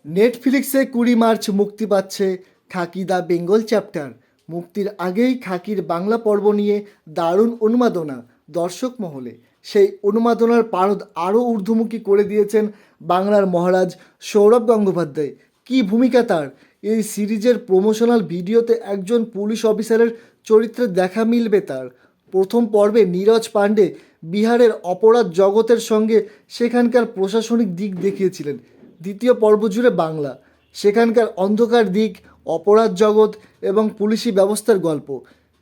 নেটফ্লিক্সে 20 মার্চ মুক্তি পাচ্ছে খাকি দ্য বেঙ্গল চ্যাপ্টার। মুক্তির আগেই খাকির বাংলা পর্ব নিয়ে দারুণ উন্মাদনা দর্শক মহলে। সেই উন্মাদনার পারদ আরও ঊর্ধ্বমুখী করে দিয়েছেন বাংলার মহারাজ সৌরভ গঙ্গোপাধ্যায়। কী ভূমিকা তার! এই সিরিজের প্রমোশনাল ভিডিওতে একজন পুলিশ অফিসারের চরিত্রে দেখা মিলবে তার। প্রথম পর্বে নীরজ পাণ্ডে বিহারের অপরাধ জগতের সঙ্গে সেখানকার প্রশাসনিক দিক দেখিয়েছিলেন। দ্বিতীয় পর্ব জুড়ে বাংলা, সেখানকার অন্ধকার দিক, অপরাধ জগৎ এবং পুলিশি ব্যবস্থার গল্প।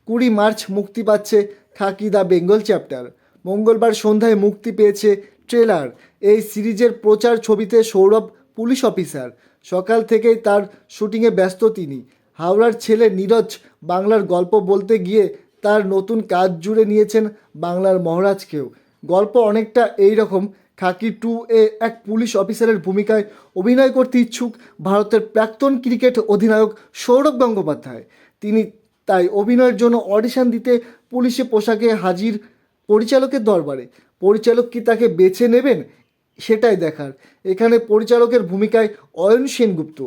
20 মার্চ মুক্তি পাচ্ছে খাকি দ্য বেঙ্গল চ্যাপ্টার। মঙ্গলবার সন্ধ্যায় মুক্তি পেয়েছে ট্রেলার। এই সিরিজের প্রচার ছবিতে সৌরভ পুলিশ অফিসার। সকাল থেকেই তার শুটিংয়ে ব্যস্ত তিনি। হাওড়ার ছেলে নীরজ বাংলার গল্প বলতে গিয়ে তার নতুন কাজ জুড়ে নিয়েছেন বাংলার মহারাজকেও। গল্প অনেকটা এই রকম। খাকি 2-এ এক পুলিশ অফিসারের ভূমিকায় অভিনয় করতে ইচ্ছুক ভারতের প্রাক্তন ক্রিকেট অধিনায়ক সৌরভ গঙ্গোপাধ্যায়। তিনি তাই অভিনয়ের জন্য অডিশন দিতে পুলিশে পোশাকে হাজির পরিচালকের দরবারে। পরিচালক কি তাকে বেছে নেবেন সেটাই দেখার। এখানে পরিচালকের ভূমিকায় অয়ন সেনগুপ্ত।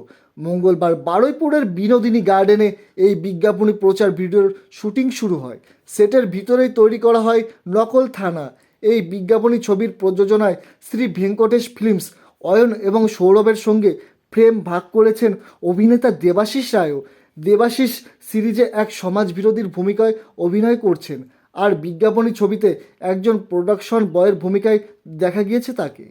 মঙ্গলবার বারুইপুরের বিনোদিনী গার্ডেনে এই বিজ্ঞাপনী প্রচার ভিডিওর শুটিং শুরু হয়। সেটের ভিতরেই তৈরি করা হয় নকল থানা। এই বিজ্ঞাপনী ছবির প্রযোজনায় শ্রী ভেঙ্কটেশ ফিল্মস। অয়ন এবং সৌরভের সঙ্গে ফ্রেম ভাগ করেছেন অভিনেতা দেবাশিস রায়ও। দেবাশিস সিরিজে এক সমাজবিরোধীর ভূমিকায় অভিনয় করছেন, আর বিজ্ঞাপনী ছবিতে একজন প্রোডাকশন বয়ের ভূমিকায় দেখা গিয়েছে তাকে।